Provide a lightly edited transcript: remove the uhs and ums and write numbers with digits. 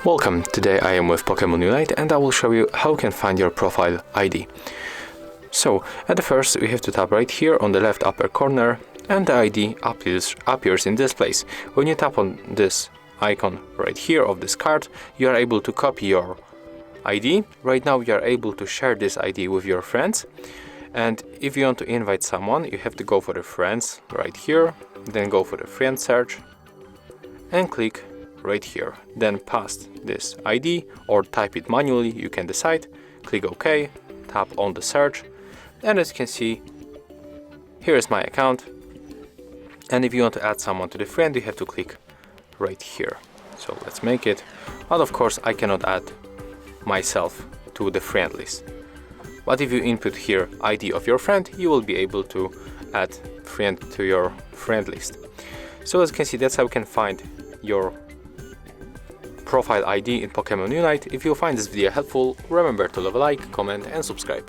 Welcome, today I am with Pokemon Unite and I will show you how you can find your profile ID. So, at the first we have to tap right here on the left upper corner and the ID appears in this place. When you tap on this icon right here of this card, you are able to copy your ID. Right now you are able to share this ID with your friends, and if you want to invite someone you have to go for the friends right here, then go for the friend search and click right here, then paste this ID or type it manually, you can decide. Click OK, tap on the search, and as you can see, here is my account. And if you want to add someone to the friend, you have to click right here. So let's make it. But of course I cannot add myself to the friend list. But if you input here ID of your friend, you will be able to add friend to your friend list. So as you can see, that's how you can find your profile ID in Pokemon Unite. If you find this video helpful, remember to leave a like, comment and subscribe.